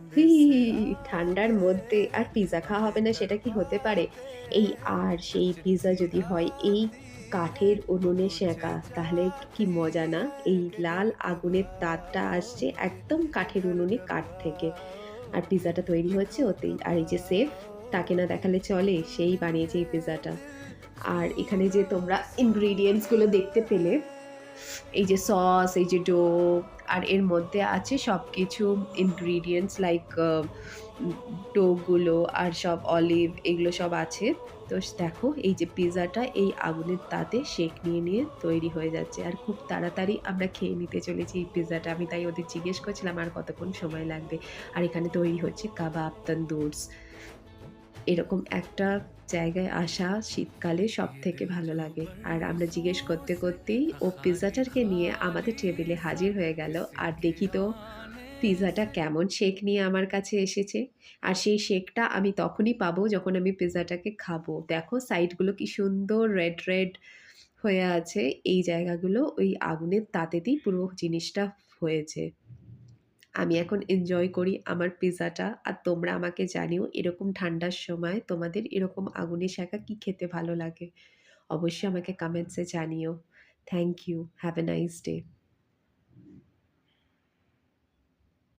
হি! ঠান্ডার মধ্যে আর পিজ্জা খাওয়া হবে না সেটা কি হতে পারে? এই আর সেই পিজ্জা যদি হয় এই কাঠের উনুনে সেঁকা তাহলে কি মজা না? এই লাল আগুনের তাপটা আসছে একদম কাঠের উনুনে কাঠ থেকে। আর পিজ্জাটা তৈরি হচ্ছে ওতেই। আর এই যে শেফ তাকে না দেখালে চলে? সেই বানিয়েছে এই পিজ্জাটা। আর এখানে যে তোমরা ingredients গুলো দেখতে পেলে, এই যে সস, এই যে ডো আর এর মধ্যে আছে সবকিছু ingredients লাইক উম ডো গুলো আর সব অলিভ এগুলো সব আছে। তো দেখো এই যে পিজ্জাটা এই আগুনের তাতে সেঁক নিয়ে তৈরি হয়ে যাচ্ছে। আর খুব তাড়াতাড়ি আমরা খেয়ে নিতে চলেছি এই পিজ্জাটা। আমি তাই ওদের জিজ্ঞেস করছিলাম আর কতক্ষণ সময় লাগবে। আর এখানে তৈরি হচ্ছে কাবাব, তন্দুরস। এরকম একটা জায়গায় আসা শীতকালে সবথেকে ভালো লাগে। আর আমরা জিজ্ঞেস করতেই ও পিজ্জাটাকে নিয়ে আমাদের টেবিলে হাজির হয়ে গেল। আর দেখি তো পিজ্জাটা কেমন শেক নিয়ে আমার কাছে এসেছে। আর সেই শেকটা আমি তখনই পাবো যখন আমি পিজ্জাটাকে খাবো। দেখো সাইডগুলো কি সুন্দর রেড হয়ে আছে। এই জায়গাগুলো ওই আগুনের তাতেতেই পুরো জিনিসটা হয়েছে। আমি এখন এনজয় করি আমার পিজ্জাটা। আর তোমরা আমাকে জানিও এরকম ঠান্ডার সময় তোমাদের এরকম আগুনে সেঁকা কি খেতে ভালো লাগে? অবশ্যই আমাকে কমেন্টসে জানিও। Thank you. Have a nice day.